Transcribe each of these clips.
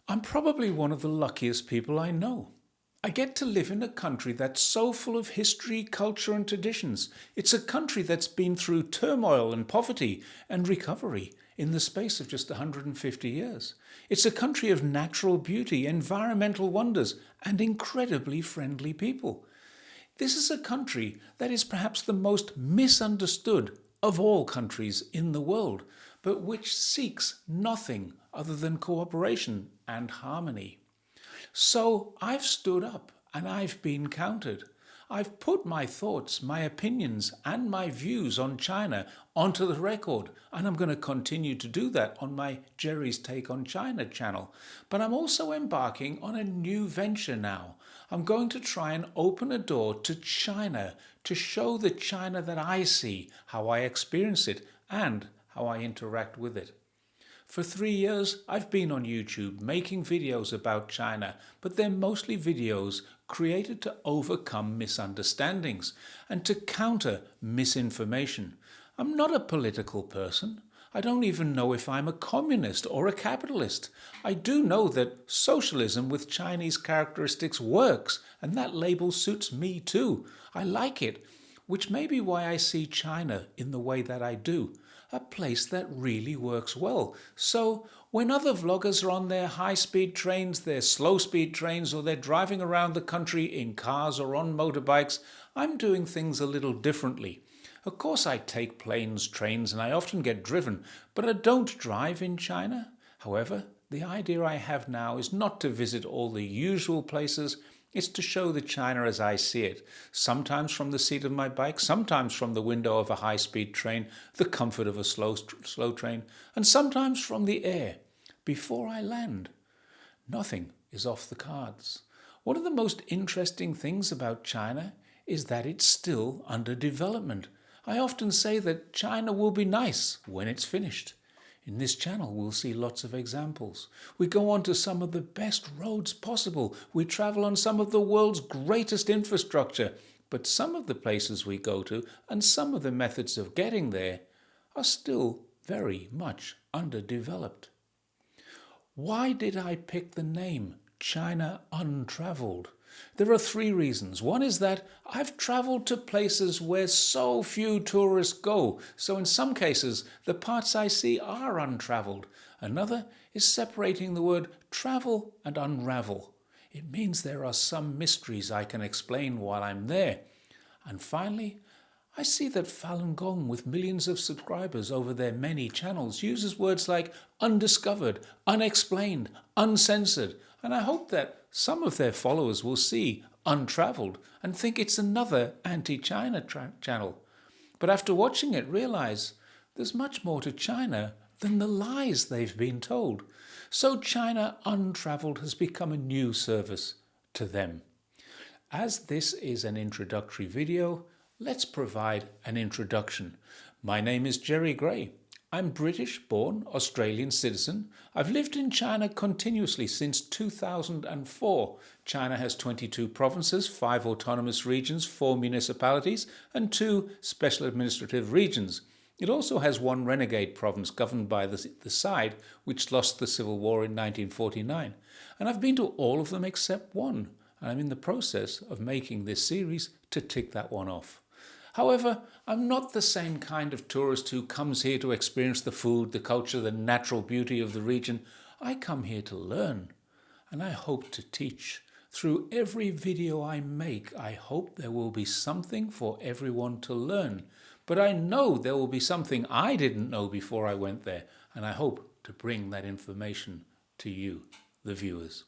I'm probably one of the luckiest people I know. I get to live in a country that's so full of history, culture, and traditions. It's a country that's been through turmoil and poverty and recovery in the space of just 150 years. It's a country of natural beauty, environmental wonders, and incredibly friendly people. This is a country that is perhaps the most misunderstood of all countries in the world, but which seeks nothing other than cooperation and harmony. So I've stood up and I've been counted. I've put my thoughts, my opinions, and my views on China onto the record, and I'm going to continue to do that on my Jerry's Take on China channel. But I'm also embarking on a new venture now. I'm going to try and open a door to China, to show the China that I see, how I experience it, and how I interact with it. For 3 years, I've been on YouTube making videos about China, but they're mostly videos created to overcome misunderstandings and to counter misinformation. I'm not a political person. I don't even know if I'm a communist or a capitalist. I do know that socialism with Chinese characteristics works, and that label suits me too. I like it, which may be why I see China in the way that I do. A place that really works well. So when other vloggers are on their high-speed trains, their slow-speed trains, or they're driving around the country in cars or on motorbikes, I'm doing things a little differently. Of course I take planes, trains, and I often get driven, but I don't drive in China. However, the idea I have now is not to visit all the usual places. It's to show the China as I see it, sometimes from the seat of my bike, sometimes from the window of a high-speed train, the comfort of a slow train, and sometimes from the air, before I land. Nothing is off the cards. One of the most interesting things about China is that it's still under development. I often say that China will be nice when it's finished. In this channel, we'll see lots of examples. We go on to some of the best roads possible. We travel on some of the world's greatest infrastructure. But some of the places we go to and some of the methods of getting there are still very much underdeveloped. Why did I pick the name China Un-Travelled? There are 3 reasons. One is that I've travelled to places where so few tourists go, so in some cases the parts I see are untravelled. Another is separating the word travel and unravel. It means there are some mysteries I can explain while I'm there. And finally, I see that Falun Gong, with millions of subscribers over their many channels, uses words like undiscovered, unexplained, uncensored, and I hope that some of their followers will see Untravelled and think it's another anti-China channel. But after watching it, realize there's much more to China than the lies they've been told. So China Untravelled has become a new service to them. As this is an introductory video, let's provide an introduction. My name is Jerry Gray. I'm British-born Australian citizen. I've lived in China continuously since 2004. China has 22 provinces, 5 autonomous regions, 4 municipalities, and 2 special administrative regions. It also has 1 renegade province governed by the side which lost the civil war in 1949. And I've been to all of them except 1. And I'm in the process of making this series to tick that one off. However, I'm not the same kind of tourist who comes here to experience the food, the culture, the natural beauty of the region. I come here to learn, and I hope to teach. Through every video I make, I hope there will be something for everyone to learn. But I know there will be something I didn't know before I went there, and I hope to bring that information to you, the viewers.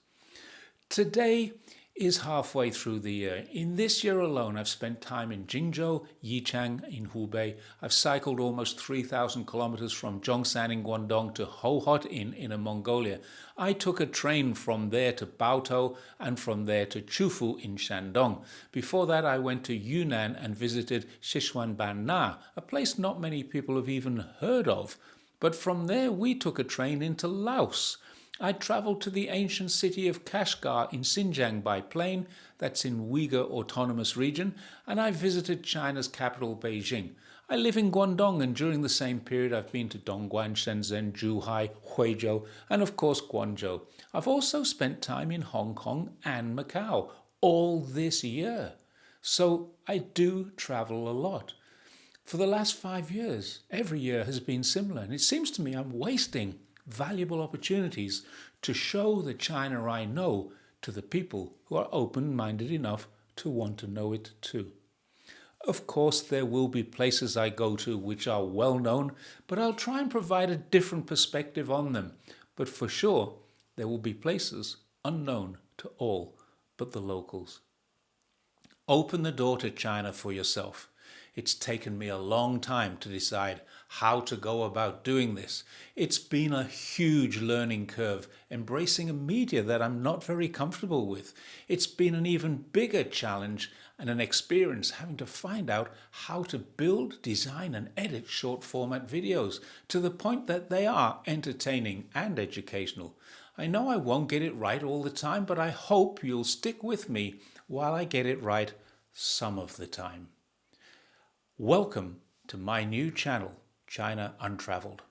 Today is halfway through the year. In this year alone, I've spent time in Xinjiang, Yichang in Hubei. I've cycled almost 3,000 kilometers from Zhongshan in Guangdong to Hohhot in Inner Mongolia. I took a train from there to Baotou and from there to Chufu in Shandong. Before that, I went to Yunnan and visited Sichuanban-na, a place not many people have even heard of. But from there, we took a train into Laos. I travelled to the ancient city of Kashgar in Xinjiang by plane, that's in Uyghur Autonomous Region, and I visited China's capital Beijing. I live in Guangdong, and during the same period I've been to Dongguan, Shenzhen, Zhuhai, Huizhou, and of course Guangzhou. I've also spent time in Hong Kong and Macau, all this year. So I do travel a lot. For the last 5 years, every year has been similar, and it seems to me I'm wasting valuable opportunities to show the China I know to the people who are open-minded enough to want to know it too. Of course, there will be places I go to which are well known, but I'll try and provide a different perspective on them. But for sure, there will be places unknown to all but the locals. Open the door to China for yourself. It's taken me a long time to decide how to go about doing this. It's been a huge learning curve, embracing a media that I'm not very comfortable with. It's been an even bigger challenge and an experience having to find out how to build, design and edit short format videos to the point that they are entertaining and educational. I know I won't get it right all the time, but I hope you'll stick with me while I get it right some of the time. Welcome to my new channel, China Un-Travelled.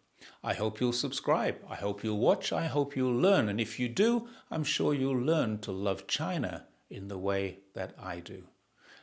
I hope you'll subscribe, I hope you'll watch, I hope you'll learn, and if you do, I'm sure you'll learn to love China in the way that I do.